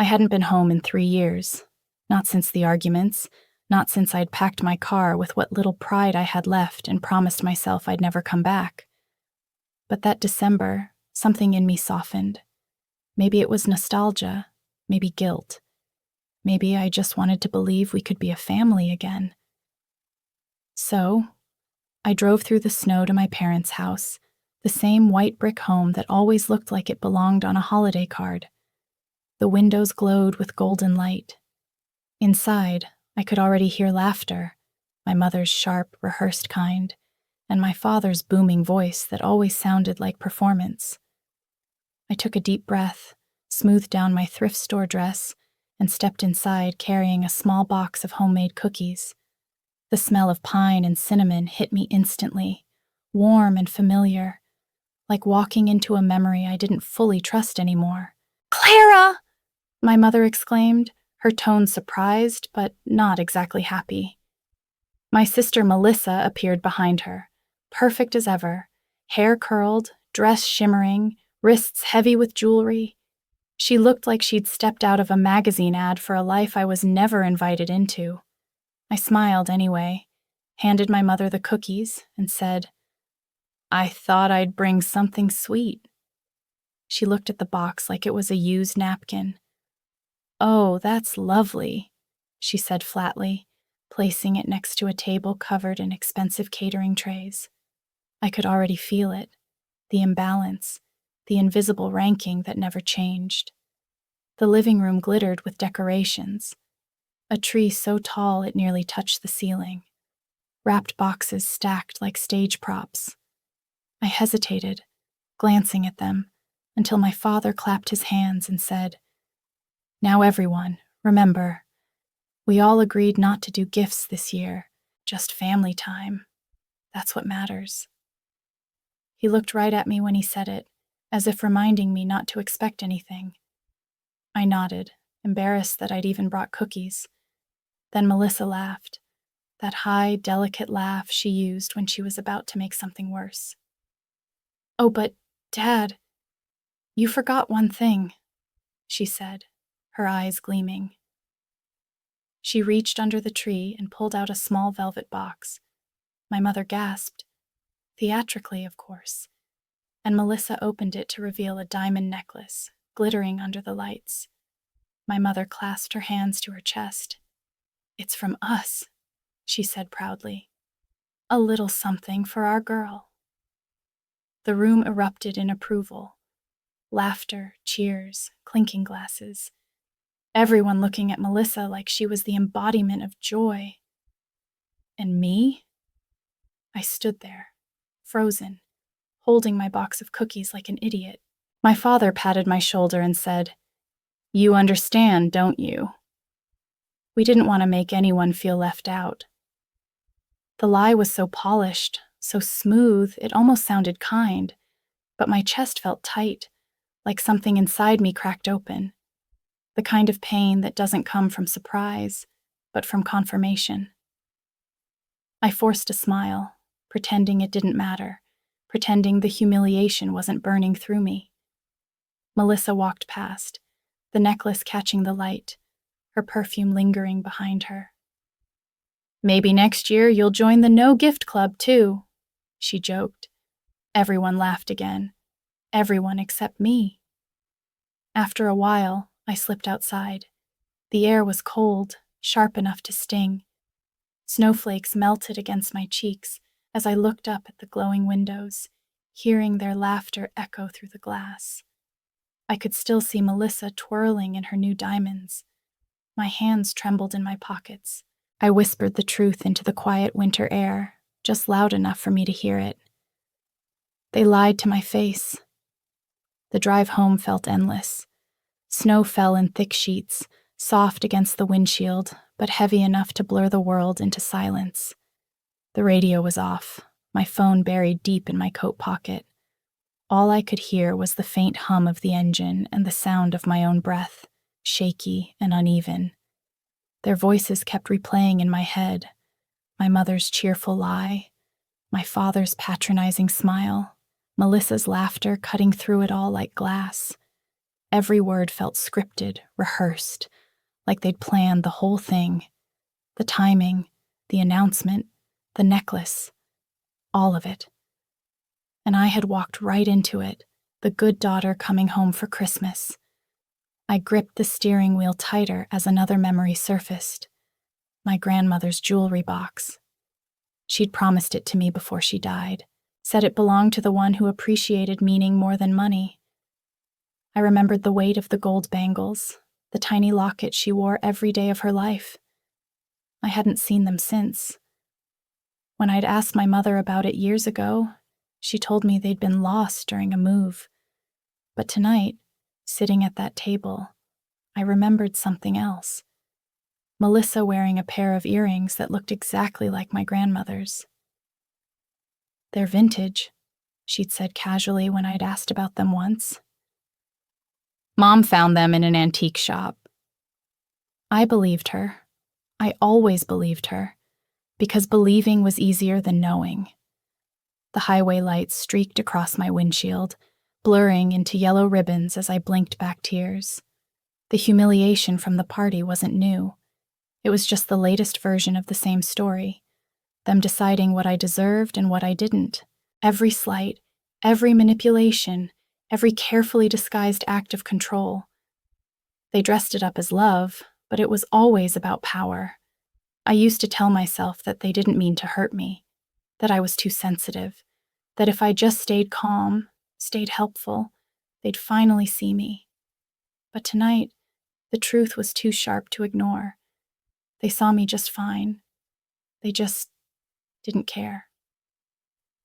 I hadn't been home in 3 years. Not since the arguments, not since I'd packed my car with what little pride I had left and promised myself I'd never come back. But that December, something in me softened. Maybe it was nostalgia, maybe guilt. Maybe I just wanted to believe we could be a family again. So, I drove through the snow to my parents' house, the same white brick home that always looked like it belonged on a holiday card. The windows glowed with golden light. Inside, I could already hear laughter, my mother's sharp, rehearsed kind, and my father's booming voice that always sounded like performance. I took a deep breath, smoothed down my thrift store dress, and stepped inside carrying a small box of homemade cookies. The smell of pine and cinnamon hit me instantly, warm and familiar, like walking into a memory I didn't fully trust anymore. "Clara!" my mother exclaimed, her tone surprised but not exactly happy. My sister Melissa appeared behind her, perfect as ever, hair curled, dress shimmering, wrists heavy with jewelry. She looked like she'd stepped out of a magazine ad for a life I was never invited into. I smiled anyway, handed my mother the cookies, and said, "I thought I'd bring something sweet." She looked at the box like it was a used napkin. "Oh, that's lovely," she said flatly, placing it next to a table covered in expensive catering trays. I could already feel it, the imbalance, the invisible ranking that never changed. The living room glittered with decorations. A tree so tall it nearly touched the ceiling. Wrapped boxes stacked like stage props. I hesitated, glancing at them, until my father clapped his hands and said, "Now everyone, remember, we all agreed not to do gifts this year, just family time. That's what matters." He looked right at me when he said it, as if reminding me not to expect anything. I nodded, embarrassed that I'd even brought cookies. Then Melissa laughed, that high, delicate laugh she used when she was about to make something worse. "Oh, but, Dad, you forgot one thing," she said, her eyes gleaming. She reached under the tree and pulled out a small velvet box. My mother gasped, theatrically, of course, and Melissa opened it to reveal a diamond necklace, glittering under the lights. My mother clasped her hands to her chest. "It's from us," she said proudly. "A little something for our girl." The room erupted in approval. Laughter, cheers, clinking glasses. Everyone looking at Melissa like she was the embodiment of joy. And me? I stood there, frozen, holding my box of cookies like an idiot. My father patted my shoulder and said, "You understand, don't you?" We didn't want to make anyone feel left out. The lie was so polished, so smooth, it almost sounded kind, but my chest felt tight, like something inside me cracked open. The kind of pain that doesn't come from surprise, but from confirmation. I forced a smile, pretending it didn't matter, pretending the humiliation wasn't burning through me. Melissa walked past, the necklace catching the light, her perfume lingering behind her. "Maybe next year you'll join the No Gift Club too," she joked. Everyone laughed again. Everyone except me. After a while, I slipped outside. The air was cold, sharp enough to sting. Snowflakes melted against my cheeks as I looked up at the glowing windows, hearing their laughter echo through the glass. I could still see Melissa twirling in her new diamonds. My hands trembled in my pockets. I whispered the truth into the quiet winter air, just loud enough for me to hear it. They lied to my face. The drive home felt endless. Snow fell in thick sheets, soft against the windshield, but heavy enough to blur the world into silence. The radio was off, my phone buried deep in my coat pocket. All I could hear was the faint hum of the engine and the sound of my own breath, shaky and uneven. Their voices kept replaying in my head, my mother's cheerful lie, my father's patronizing smile, Melissa's laughter cutting through it all like glass. Every word felt scripted, rehearsed, like they'd planned the whole thing. The timing, the announcement, the necklace, all of it. And I had walked right into it, the good daughter coming home for Christmas. I gripped the steering wheel tighter as another memory surfaced. My grandmother's jewelry box. She'd promised it to me before she died, said it belonged to the one who appreciated meaning more than money. I remembered the weight of the gold bangles, the tiny locket she wore every day of her life. I hadn't seen them since. When I'd asked my mother about it years ago, she told me they'd been lost during a move. But tonight, sitting at that table, I remembered something else. Melissa wearing a pair of earrings that looked exactly like my grandmother's. "They're vintage," she'd said casually when I'd asked about them once. "Mom found them in an antique shop." I believed her. I always believed her, because believing was easier than knowing. The highway lights streaked across my windshield, blurring into yellow ribbons as I blinked back tears. The humiliation from the party wasn't new. It was just the latest version of the same story, them deciding what I deserved and what I didn't. Every slight, every manipulation, every carefully disguised act of control. They dressed it up as love, but it was always about power. I used to tell myself that they didn't mean to hurt me, that I was too sensitive, that if I just stayed calm, stayed helpful, they'd finally see me. But tonight, the truth was too sharp to ignore. They saw me just fine. They just didn't care.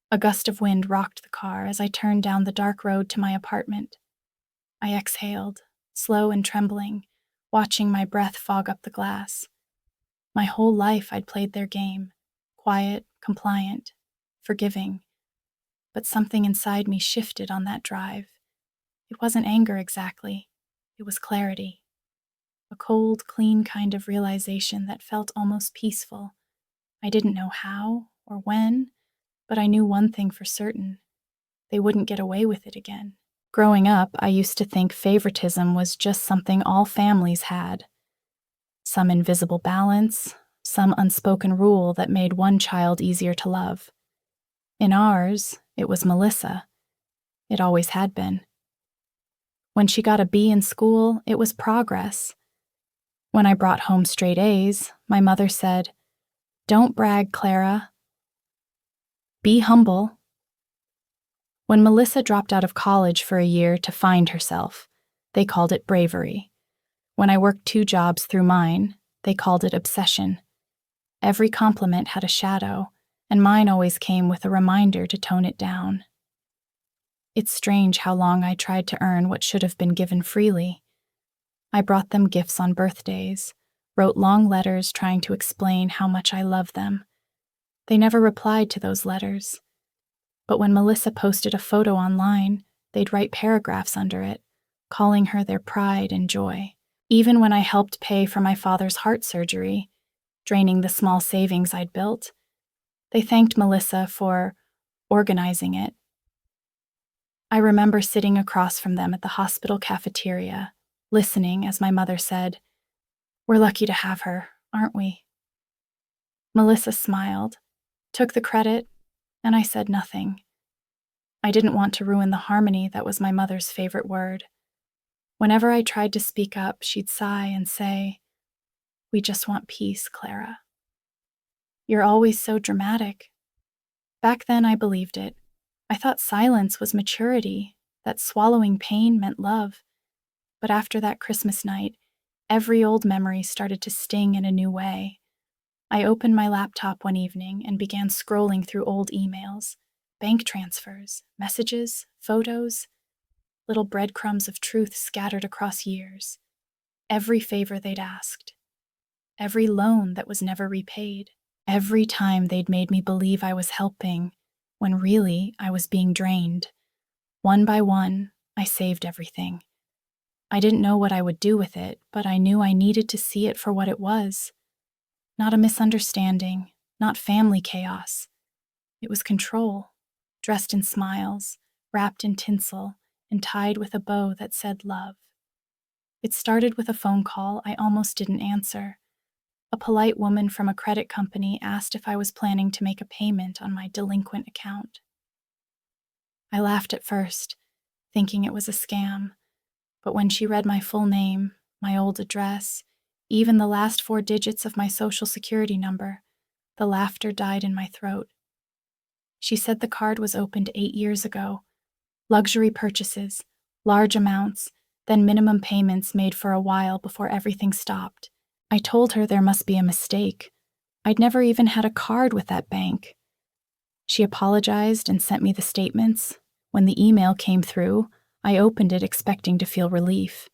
A gust of wind rocked the car as I turned down the dark road to my apartment. I exhaled, slow and trembling, watching my breath fog up the glass. My whole life I'd played their game, quiet, compliant, forgiving. But something inside me shifted on that drive. It wasn't anger exactly. It was clarity. A cold, clean kind of realization that felt almost peaceful. I didn't know how or when, but I knew one thing for certain. They wouldn't get away with it again. Growing up, I used to think favoritism was just something all families had. Some invisible balance, some unspoken rule that made one child easier to love. In ours, it was Melissa. It always had been. When she got a B in school, it was progress. When I brought home straight A's, my mother said, "Don't brag, Clara. Be humble." When Melissa dropped out of college for a year to find herself, they called it bravery. When I worked 2 jobs through mine, they called it obsession. Every compliment had a shadow, and mine always came with a reminder to tone it down. It's strange how long I tried to earn what should have been given freely. I brought them gifts on birthdays, wrote long letters trying to explain how much I loved them. They never replied to those letters. But when Melissa posted a photo online, they'd write paragraphs under it, calling her their pride and joy. Even when I helped pay for my father's heart surgery, draining the small savings I'd built, they thanked Melissa for organizing it. I remember sitting across from them at the hospital cafeteria, listening as my mother said, "We're lucky to have her, aren't we?" Melissa smiled, took the credit, and I said nothing. I didn't want to ruin the harmony that was my mother's favorite word. Whenever I tried to speak up, she'd sigh and say, "We just want peace, Clara. You're always so dramatic." Back then I believed it. I thought silence was maturity, that swallowing pain meant love. But after that Christmas night, every old memory started to sting in a new way. I opened my laptop one evening and began scrolling through old emails, bank transfers, messages, photos, little breadcrumbs of truth scattered across years. Every favor they'd asked, every loan that was never repaid, every time they'd made me believe I was helping, when really I was being drained. One by one, I saved everything. I didn't know what I would do with it, but I knew I needed to see it for what it was. Not a misunderstanding, not family chaos. It was control, dressed in smiles, wrapped in tinsel, and tied with a bow that said love. It started with a phone call I almost didn't answer. A polite woman from a credit company asked if I was planning to make a payment on my delinquent account. I laughed at first, thinking it was a scam, but when she read my full name, my old address, even the last 4 digits of my social security number, the laughter died in my throat. She said the card was opened 8 years ago. Luxury purchases, large amounts, then minimum payments made for a while before everything stopped. I told her there must be a mistake. I'd never even had a card with that bank. She apologized and sent me the statements. When the email came through, I opened it expecting to feel relief.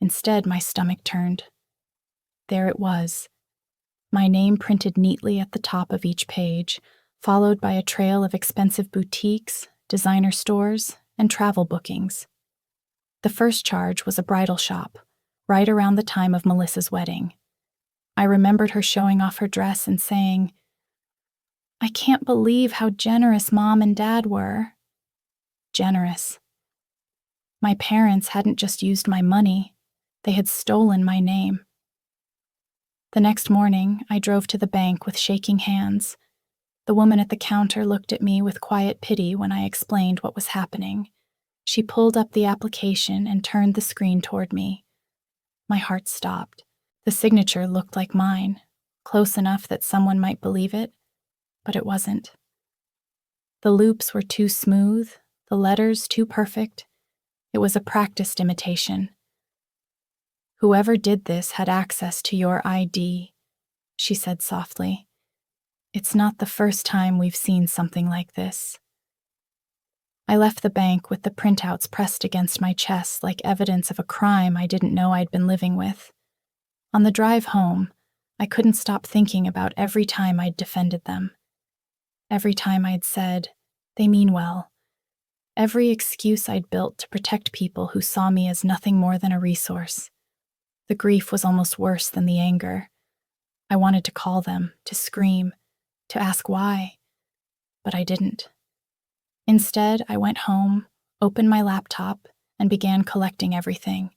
Instead, my stomach turned. There it was. My name printed neatly at the top of each page, followed by a trail of expensive boutiques, designer stores, and travel bookings. The first charge was a bridal shop, right around the time of Melissa's wedding. I remembered her showing off her dress and saying, "I can't believe how generous Mom and Dad were." Generous. My parents hadn't just used my money, they had stolen my name. The next morning, I drove to the bank with shaking hands. The woman at the counter looked at me with quiet pity when I explained what was happening. She pulled up the application and turned the screen toward me. My heart stopped. The signature looked like mine, close enough that someone might believe it, but it wasn't. The loops were too smooth, the letters too perfect. It was a practiced imitation. "Whoever did this had access to your ID," she said softly. "It's not the first time we've seen something like this." I left the bank with the printouts pressed against my chest like evidence of a crime I didn't know I'd been living with. On the drive home, I couldn't stop thinking about every time I'd defended them. Every time I'd said, "They mean well." Every excuse I'd built to protect people who saw me as nothing more than a resource. The grief was almost worse than the anger. I wanted to call them, to scream, to ask why, but I didn't. Instead, I went home, opened my laptop, and began collecting everything.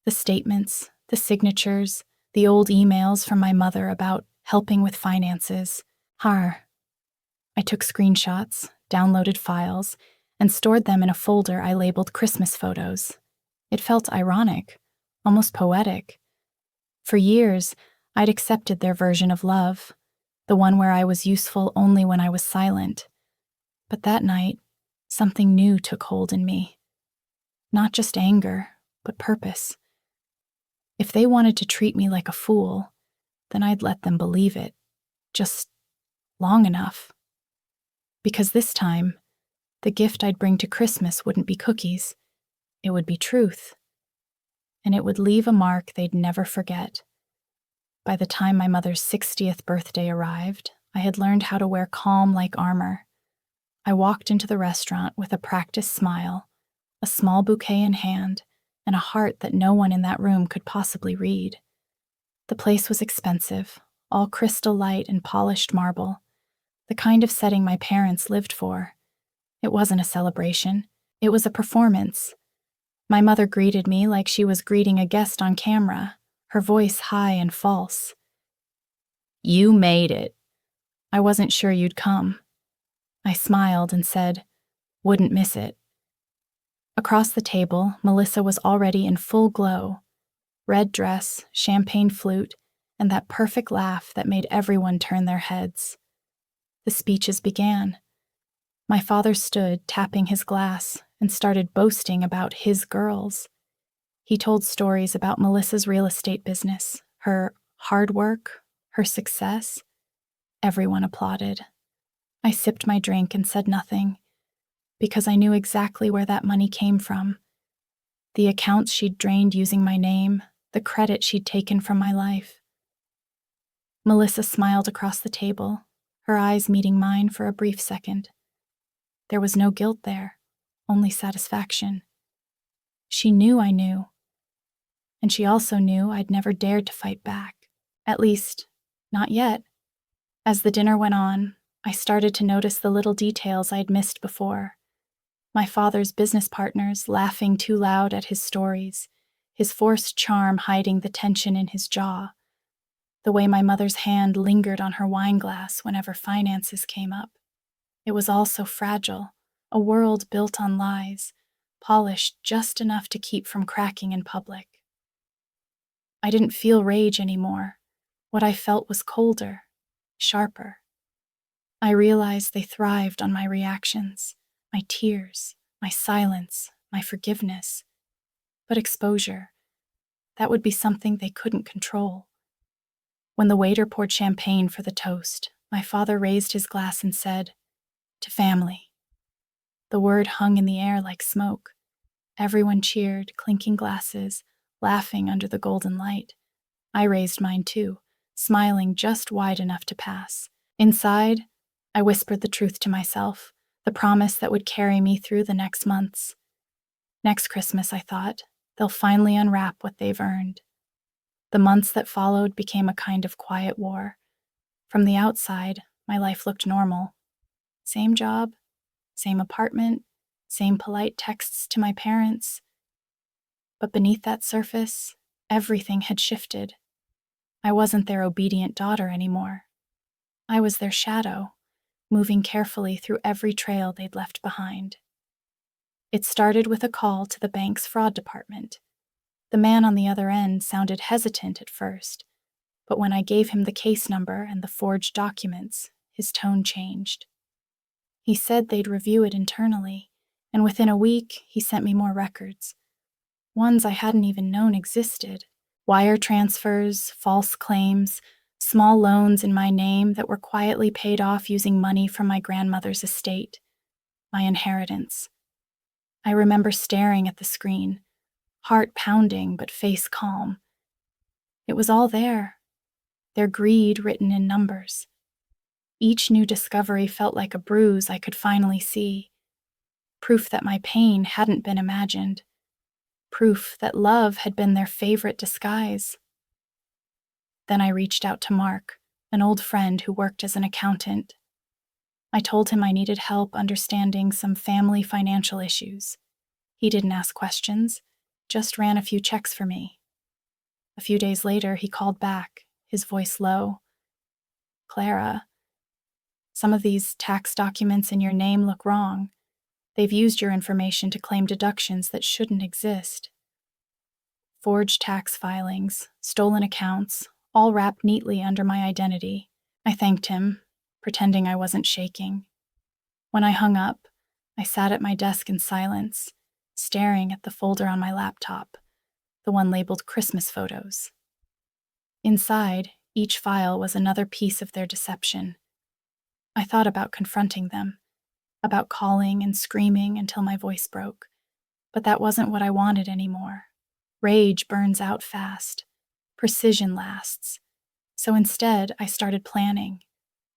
The statements, the signatures, the old emails from my mother about helping with finances. I took screenshots, downloaded files, and stored them in a folder I labeled Christmas photos. It felt ironic, almost poetic. For years, I'd accepted their version of love, the one where I was useful only when I was silent. But that night, something new took hold in me. Not just anger, but purpose. If they wanted to treat me like a fool, then I'd let them believe it, just long enough. Because this time, the gift I'd bring to Christmas wouldn't be cookies. It would be truth. And it would leave a mark they'd never forget. By the time my mother's 60th birthday arrived, I had learned how to wear calm like armor. I walked into the restaurant with a practiced smile, a small bouquet in hand, and a heart that no one in that room could possibly read. The place was expensive, all crystal light and polished marble, the kind of setting my parents lived for. It wasn't a celebration. It was a performance. My mother greeted me like she was greeting a guest on camera, her voice high and false. "You made it. I wasn't sure you'd come." I smiled and said, "Wouldn't miss it." Across the table, Melissa was already in full glow. Red dress, champagne flute, and that perfect laugh that made everyone turn their heads. The speeches began. My father stood, tapping his glass, and started boasting about his girls. He told stories about Melissa's real estate business, her hard work, her success. Everyone applauded. I sipped my drink and said nothing, because I knew exactly where that money came from. The accounts she'd drained using my name, the credit she'd taken from my life. Melissa smiled across the table, her eyes meeting mine for a brief second. There was no guilt there, only satisfaction. She knew I knew. And she also knew I'd never dared to fight back. At least, not yet. As the dinner went on, I started to notice the little details I'd missed before. My father's business partners laughing too loud at his stories, his forced charm hiding the tension in his jaw, the way my mother's hand lingered on her wineglass whenever finances came up. It was all so fragile, a world built on lies, polished just enough to keep from cracking in public. I didn't feel rage anymore. What I felt was colder, sharper. I realized they thrived on my reactions, my tears, my silence, my forgiveness. But exposure, that would be something they couldn't control. When the waiter poured champagne for the toast, my father raised his glass and said, "To family." The word hung in the air like smoke. Everyone cheered, clinking glasses, laughing under the golden light. I raised mine too, smiling just wide enough to pass. Inside, I whispered the truth to myself, the promise that would carry me through the next months. Next Christmas, I thought, they'll finally unwrap what they've earned. The months that followed became a kind of quiet war. From the outside, my life looked normal. Same job, same apartment, same polite texts to my parents. But beneath that surface, everything had shifted. I wasn't their obedient daughter anymore. I was their shadow, moving carefully through every trail they'd left behind. It started with a call to the bank's fraud department. The man on the other end sounded hesitant at first, but when I gave him the case number and the forged documents, his tone changed. He said they'd review it internally, and within a week, he sent me more records. Ones I hadn't even known existed. Wire transfers, false claims, small loans in my name that were quietly paid off using money from my grandmother's estate, my inheritance. I remember staring at the screen, heart pounding but face calm. It was all there, their greed written in numbers. Each new discovery felt like a bruise I could finally see, proof that my pain hadn't been imagined, proof that love had been their favorite disguise. Then I reached out to Mark, an old friend who worked as an accountant. I told him I needed help understanding some family financial issues. He didn't ask questions, just ran a few checks for me. A few days later, he called back, his voice low. "Clara, some of these tax documents in your name look wrong. They've used your information to claim deductions that shouldn't exist. Forged tax filings, stolen accounts, all wrapped neatly under my identity." I thanked him, pretending I wasn't shaking. When I hung up, I sat at my desk in silence, staring at the folder on my laptop, the one labeled Christmas photos. Inside, each file was another piece of their deception. I thought about confronting them, about calling and screaming until my voice broke, but that wasn't what I wanted anymore. Rage burns out fast. Precision lasts. So instead, I started planning.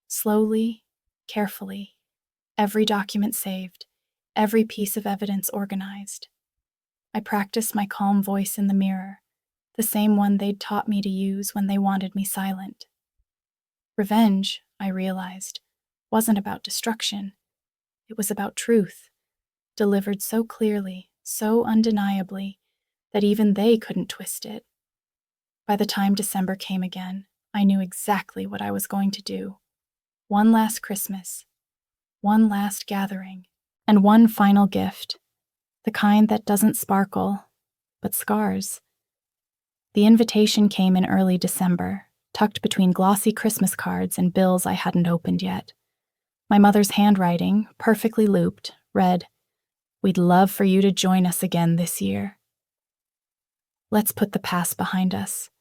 Slowly, carefully, every document saved, every piece of evidence organized. I practiced my calm voice in the mirror, the same one they'd taught me to use when they wanted me silent. Revenge, I realized, wasn't about destruction. It was about truth, delivered so clearly, so undeniably, that even they couldn't twist it. By the time December came again, I knew exactly what I was going to do. One last Christmas, one last gathering, and one final gift, the kind that doesn't sparkle, but scars. The invitation came in early December, tucked between glossy Christmas cards and bills I hadn't opened yet. My mother's handwriting, perfectly looped, read, "We'd love for you to join us again this year. Let's put the past behind us."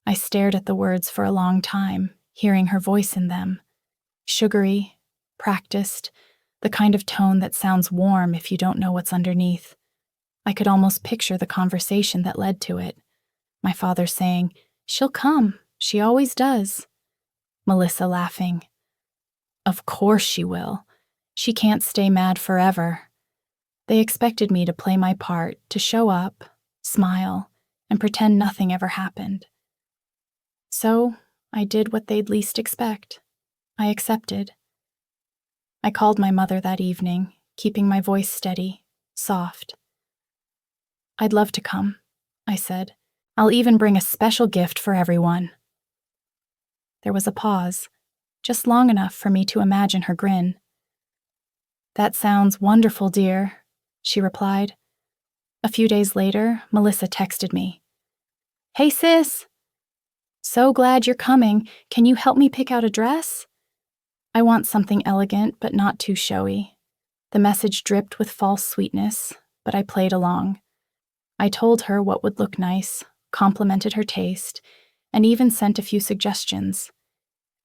I stared at the words for a long time, hearing her voice in them. Sugary, practiced, the kind of tone that sounds warm if you don't know what's underneath. I could almost picture the conversation that led to it. My father saying, "She'll come, she always does." Melissa laughing. "Of course she will. She can't stay mad forever." They expected me to play my part, to show up, smile, and pretend nothing ever happened. So, I did what they'd least expect. I accepted. I called my mother that evening, keeping my voice steady, soft. "I'd love to come. I said. "I'll even bring a special gift for everyone." There was a pause, just long enough for me to imagine her grin. "That sounds wonderful, dear," she replied. A few days later, Melissa texted me. "Hey sis, so glad you're coming. Can you help me pick out a dress? I want something elegant but not too showy." The message dripped with false sweetness, but I played along. I told her what would look nice, complimented her taste, and even sent a few suggestions.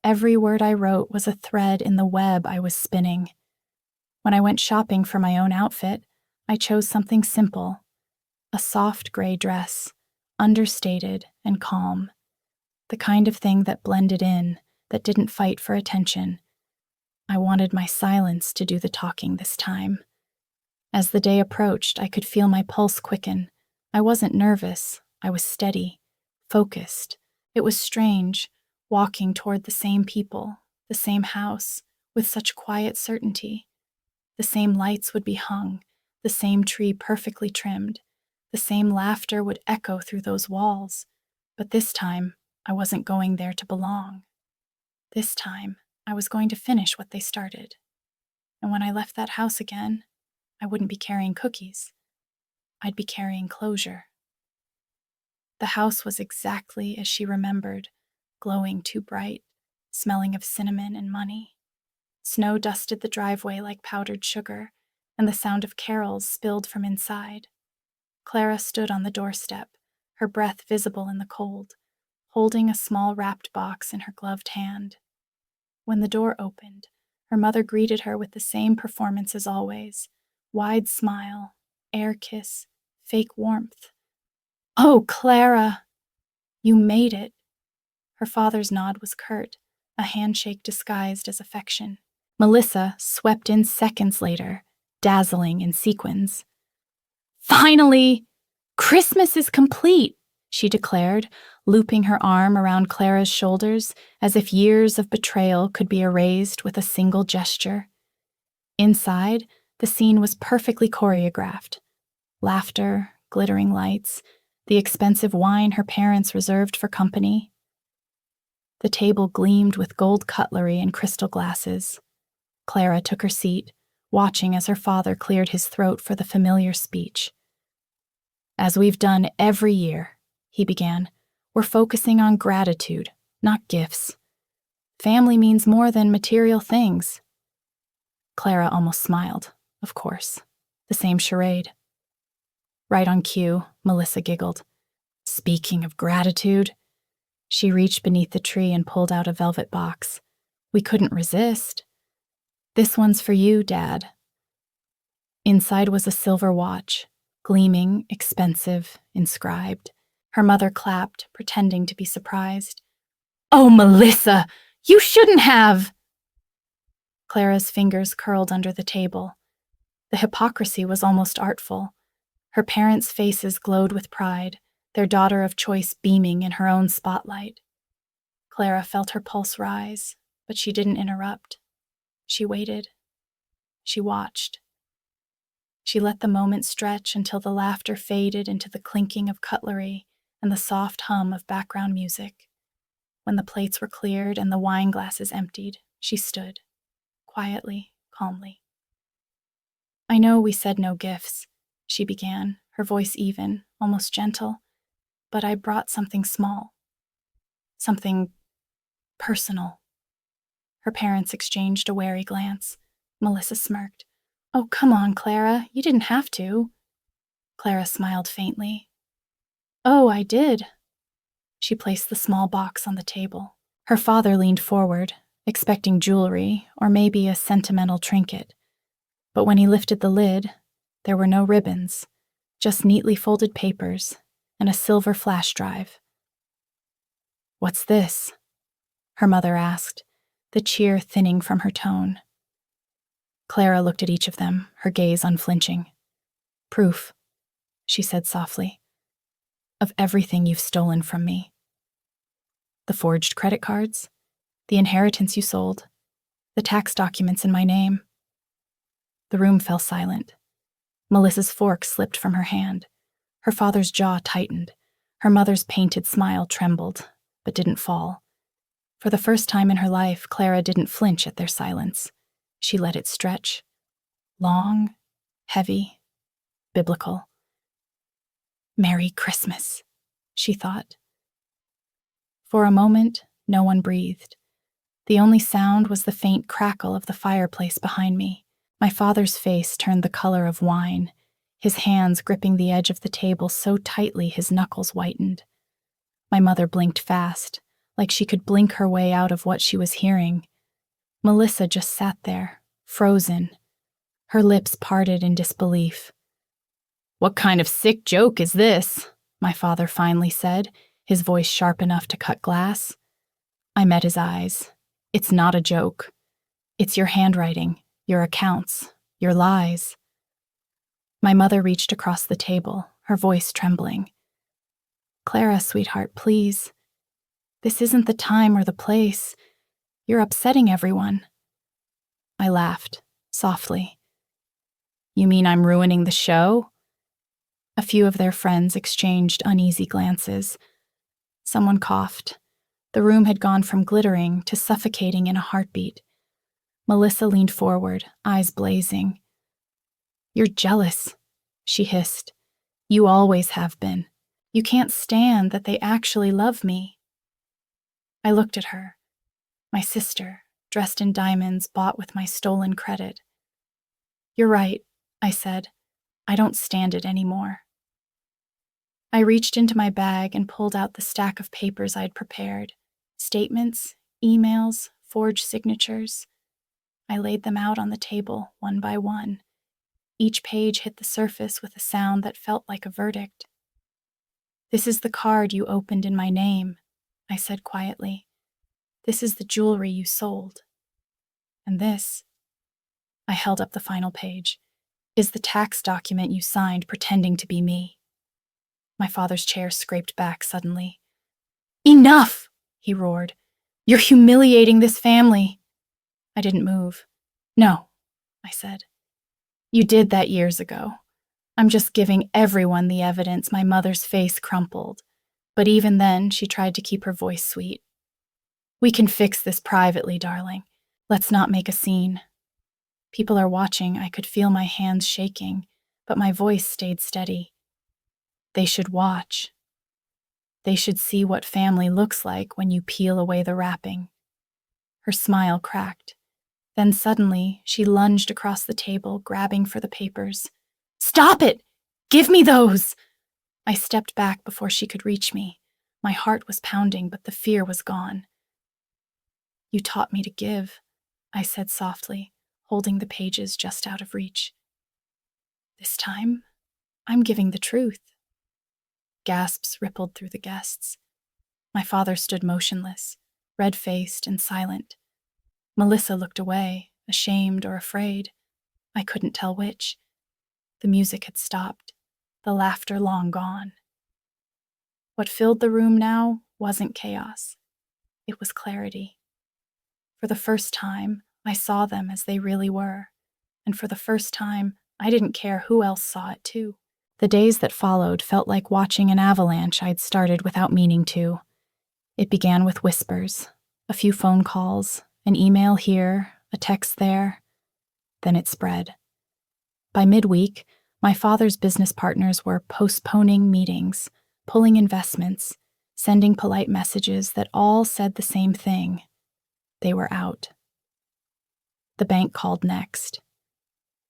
Every word I wrote was a thread in the web I was spinning. When I went shopping for my own outfit, I chose something simple, a soft gray dress, understated and calm. The kind of thing that blended in, that didn't fight for attention. I wanted my silence to do the talking this time. As the day approached, I could feel my pulse quicken. I wasn't nervous. I was steady, focused. It was strange, walking toward the same people, the same house, with such quiet certainty. The same lights would be hung, the same tree perfectly trimmed. The same laughter would echo through those walls. But this time, I wasn't going there to belong. This time, I was going to finish what they started. And when I left that house again, I wouldn't be carrying cookies. I'd be carrying closure. The house was exactly as she remembered, glowing too bright, smelling of cinnamon and money. Snow dusted the driveway like powdered sugar, and the sound of carols spilled from inside. Clara stood on the doorstep, her breath visible in the cold, holding a small wrapped box in her gloved hand. When the door opened, her mother greeted her with the same performance as always, wide smile, air kiss, fake warmth. "Oh, Clara, you made it." Her father's nod was curt, a handshake disguised as affection. Melissa swept in seconds later, dazzling in sequins. "Finally! Christmas is complete," she declared, looping her arm around Clara's shoulders as if years of betrayal could be erased with a single gesture. Inside, the scene was perfectly choreographed. Laughter, glittering lights, the expensive wine her parents reserved for company. The table gleamed with gold cutlery and crystal glasses. Clara took her seat, watching as her father cleared his throat for the familiar speech. "As we've done every year," he began, "we're focusing on gratitude, not gifts. Family means more than material things." Clara almost smiled, of course. The same charade. Right on cue, Melissa giggled. "Speaking of gratitude," she reached beneath the tree and pulled out a velvet box. We couldn't resist. "This one's for you, Dad." Inside was a silver watch, gleaming, expensive, inscribed. Her mother clapped, pretending to be surprised. "Oh, Melissa, you shouldn't have!" Clara's fingers curled under the table. The hypocrisy was almost artful. Her parents' faces glowed with pride, their daughter of choice beaming in her own spotlight. Clara felt her pulse rise, but she didn't interrupt. She waited. She watched. She let the moment stretch until the laughter faded into the clinking of cutlery and the soft hum of background music. When the plates were cleared and the wine glasses emptied, she stood, quietly, calmly. "I know we said no gifts," she began, her voice even, almost gentle, "but I brought something small. Something personal." Her parents exchanged a wary glance. Melissa smirked. "Oh, come on, Clara, you didn't have to." Clara smiled faintly. "Oh, I did." She placed the small box on the table. Her father leaned forward, expecting jewelry or maybe a sentimental trinket. But when he lifted the lid, there were no ribbons, just neatly folded papers and a silver flash drive. "What's this?" her mother asked, the cheer thinning from her tone. Clara looked at each of them, her gaze unflinching. "Proof," she said softly, "of everything you've stolen from me. The forged credit cards, the inheritance you sold, the tax documents in my name." The room fell silent. Melissa's fork slipped from her hand. Her father's jaw tightened. Her mother's painted smile trembled, but didn't fall. For the first time in her life, Clara didn't flinch at their silence. She let it stretch. Long, heavy, biblical. "Merry Christmas," she thought. For a moment, no one breathed. The only sound was the faint crackle of the fireplace behind me. My father's face turned the color of wine, his hands gripping the edge of the table so tightly his knuckles whitened. My mother blinked fast, like she could blink her way out of what she was hearing. Melissa just sat there, frozen, her lips parted in disbelief. "What kind of sick joke is this?" my father finally said, his voice sharp enough to cut glass. I met his eyes. "It's not a joke. It's your handwriting, your accounts, your lies." My mother reached across the table, her voice trembling. "Clara, sweetheart, please. This isn't the time or the place. You're upsetting everyone." I laughed, softly. "You mean I'm ruining the show?" A few of their friends exchanged uneasy glances. Someone coughed. The room had gone from glittering to suffocating in a heartbeat. Melissa leaned forward, eyes blazing. "You're jealous," she hissed. "You always have been. You can't stand that they actually love me." I looked at her, my sister, dressed in diamonds bought with my stolen credit. "You're right," I said. "I don't stand it anymore." I reached into my bag and pulled out the stack of papers I'd prepared. Statements, emails, forged signatures. I laid them out on the table, one by one. Each page hit the surface with a sound that felt like a verdict. "This is the card you opened in my name," I said quietly. "This is the jewelry you sold. And this," I held up the final page, "is the tax document you signed pretending to be me." My father's chair scraped back suddenly. "Enough!" he roared. "You're humiliating this family." I didn't move. "No," I said. "You did that years ago. I'm just giving everyone the evidence." My mother's face crumpled, but even then she tried to keep her voice sweet. "We can fix this privately, darling. Let's not make a scene." People are watching. I could feel my hands shaking, but my voice stayed steady. "They should watch. They should see what family looks like when you peel away the wrapping." Her smile cracked. Then suddenly, she lunged across the table, grabbing for the papers. "Stop it! Give me those!" I stepped back before she could reach me. My heart was pounding, but the fear was gone. "You taught me to give," I said softly, holding the pages just out of reach. "This time, I'm giving the truth." Gasps rippled through the guests. My father stood motionless, red-faced and silent. Melissa looked away, ashamed or afraid. I couldn't tell which. The music had stopped, the laughter long gone. What filled the room now wasn't chaos. It was clarity. For the first time, I saw them as they really were, and for the first time, I didn't care who else saw it too. The days that followed felt like watching an avalanche I'd started without meaning to. It began with whispers, a few phone calls, an email here, a text there. Then it spread. By midweek, my father's business partners were postponing meetings, pulling investments, sending polite messages that all said the same thing. They were out. The bank called next.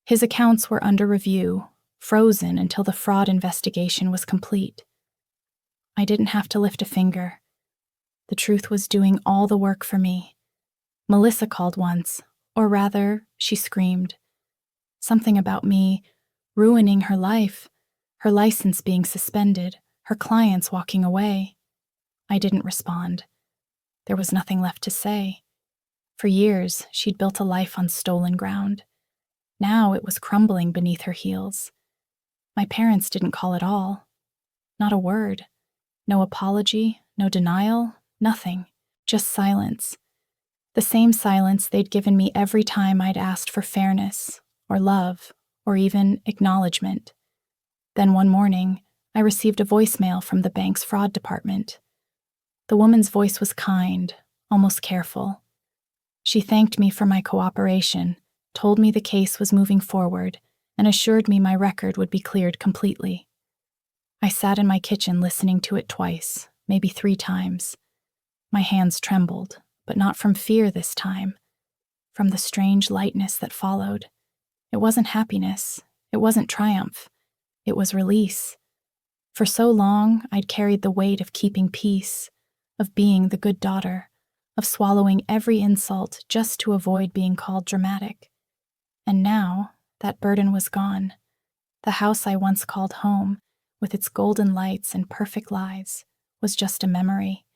His accounts were under review, frozen until the fraud investigation was complete. I didn't have to lift a finger. The truth was doing all the work for me. Melissa called once, or rather, she screamed. Something about me ruining her life, her license being suspended, her clients walking away. I didn't respond. There was nothing left to say. For years, she'd built a life on stolen ground. Now it was crumbling beneath her heels. My parents didn't call at all. Not a word. No apology, no denial, nothing. Just silence. The same silence they'd given me every time I'd asked for fairness, or love, or even acknowledgement. Then one morning, I received a voicemail from the bank's fraud department. The woman's voice was kind, almost careful. She thanked me for my cooperation, told me the case was moving forward, and assured me my record would be cleared completely. I sat in my kitchen listening to it twice, maybe 3 times. My hands trembled, but not from fear this time, from the strange lightness that followed. It wasn't happiness, it wasn't triumph, it was release. For so long, I'd carried the weight of keeping peace, of being the good daughter, of swallowing every insult just to avoid being called dramatic. And now, that burden was gone. The house I once called home, with its golden lights and perfect lies, was just a memory,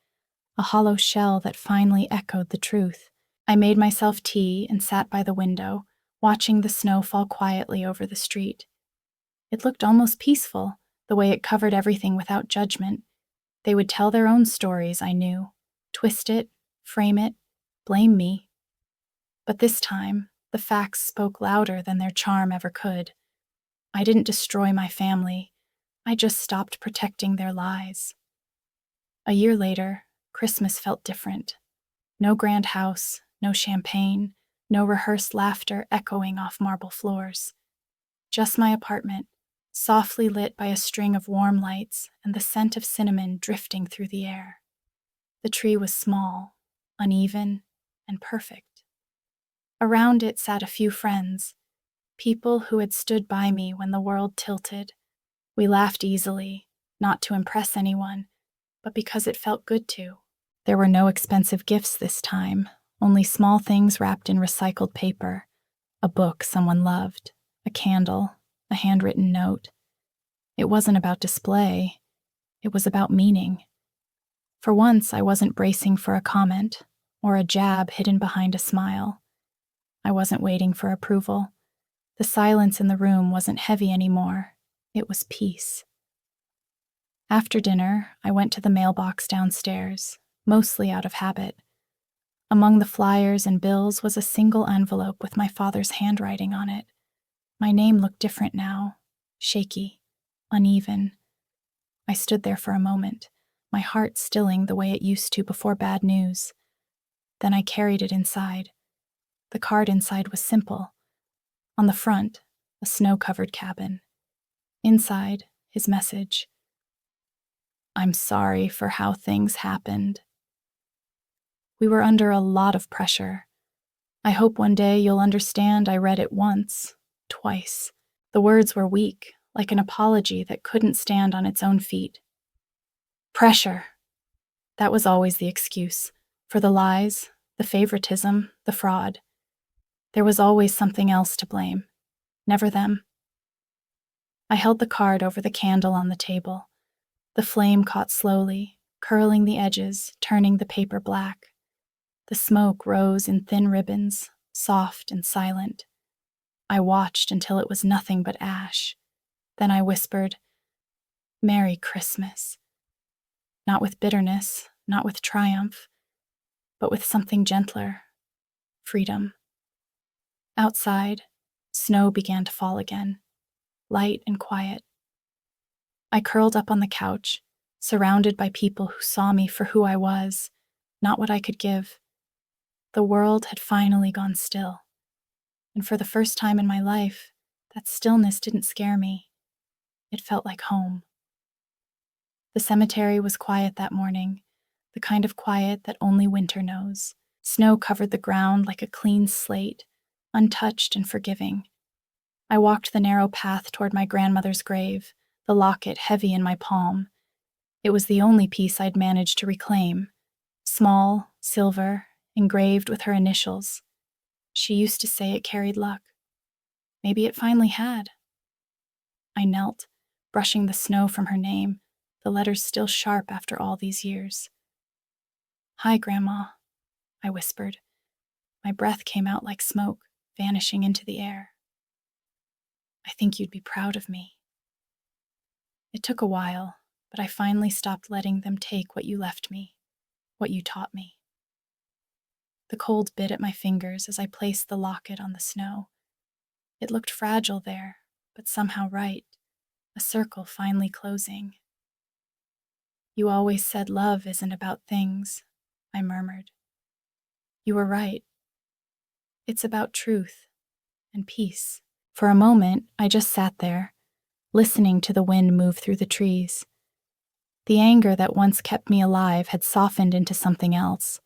a hollow shell that finally echoed the truth. I made myself tea and sat by the window, watching the snow fall quietly over the street. It looked almost peaceful, the way it covered everything without judgment. They would tell their own stories, I knew, twist it, frame it, blame me. But this time, the facts spoke louder than their charm ever could. I didn't destroy my family, I just stopped protecting their lies. A year later, Christmas felt different. No grand house, no champagne, no rehearsed laughter echoing off marble floors. Just my apartment, softly lit by a string of warm lights and the scent of cinnamon drifting through the air. The tree was small, uneven, and perfect. Around it sat a few friends, people who had stood by me when the world tilted. We laughed easily, not to impress anyone, but because it felt good to. There were no expensive gifts this time, only small things wrapped in recycled paper, a book someone loved, a candle, a handwritten note. It wasn't about display, it was about meaning. For once, I wasn't bracing for a comment or a jab hidden behind a smile. I wasn't waiting for approval. The silence in the room wasn't heavy anymore, it was peace. After dinner, I went to the mailbox downstairs, mostly out of habit. Among the flyers and bills was a single envelope with my father's handwriting on it. My name looked different now, shaky, uneven. I stood there for a moment, my heart stilling the way it used to before bad news. Then I carried it inside. The card inside was simple. On the front, a snow-covered cabin. Inside, his message. I'm sorry for how things happened. We were under a lot of pressure. I hope one day you'll understand I read it once, twice. The words were weak, like an apology that couldn't stand on its own feet. Pressure. That was always the excuse. For the lies, the favoritism, the fraud. There was always something else to blame. Never them. I held the card over the candle on the table. The flame caught slowly, curling the edges, turning the paper black. The smoke rose in thin ribbons, soft and silent. I watched until it was nothing but ash. Then I whispered, "Merry Christmas." Not with bitterness, not with triumph, but with something gentler, freedom. Outside, snow began to fall again, light and quiet. I curled up on the couch, surrounded by people who saw me for who I was, not what I could give. The world had finally gone still, and for the first time in my life, that stillness didn't scare me. It felt like home. The cemetery was quiet that morning, the kind of quiet that only winter knows. Snow covered the ground like a clean slate, untouched and forgiving. I walked the narrow path toward my grandmother's grave, the locket heavy in my palm. It was the only piece I'd managed to reclaim. Small, silver, engraved with her initials. She used to say it carried luck. Maybe it finally had. I knelt, brushing the snow from her name, the letters still sharp after all these years. "Hi, Grandma," I whispered. My breath came out like smoke, vanishing into the air. "I think you'd be proud of me." It took a while, but I finally stopped letting them take what you left me, what you taught me. The cold bit at my fingers as I placed the locket on the snow. It looked fragile there, but somehow right. a circle finally closing. You always said love isn't about things, I murmured. You were right. It's about truth and peace. For a moment, I just sat there, listening to the wind move through the trees. The anger that once kept me alive had softened into something else.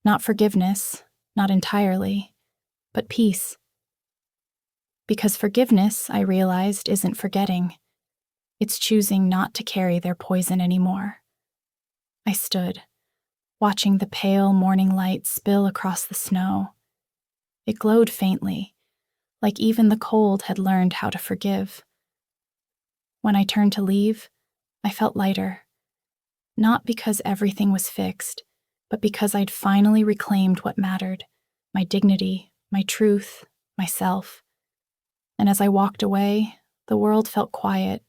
Not forgiveness, not entirely, but peace. Because forgiveness, I realized, isn't forgetting. It's choosing not to carry their poison anymore. I stood, watching the pale morning light spill across the snow. It glowed faintly, like even the cold had learned how to forgive. When I turned to leave, I felt lighter. Not because everything was fixed, but because I'd finally reclaimed what mattered, my dignity, my truth, myself. And as I walked away, the world felt quiet,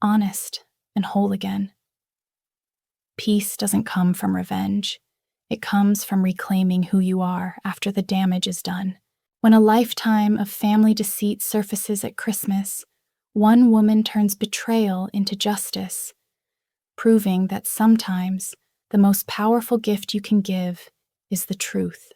honest, and whole again. Peace doesn't come from revenge. It comes from reclaiming who you are after the damage is done. When a lifetime of family deceit surfaces at Christmas, one woman turns betrayal into justice, proving that sometimes the most powerful gift you can give is the truth.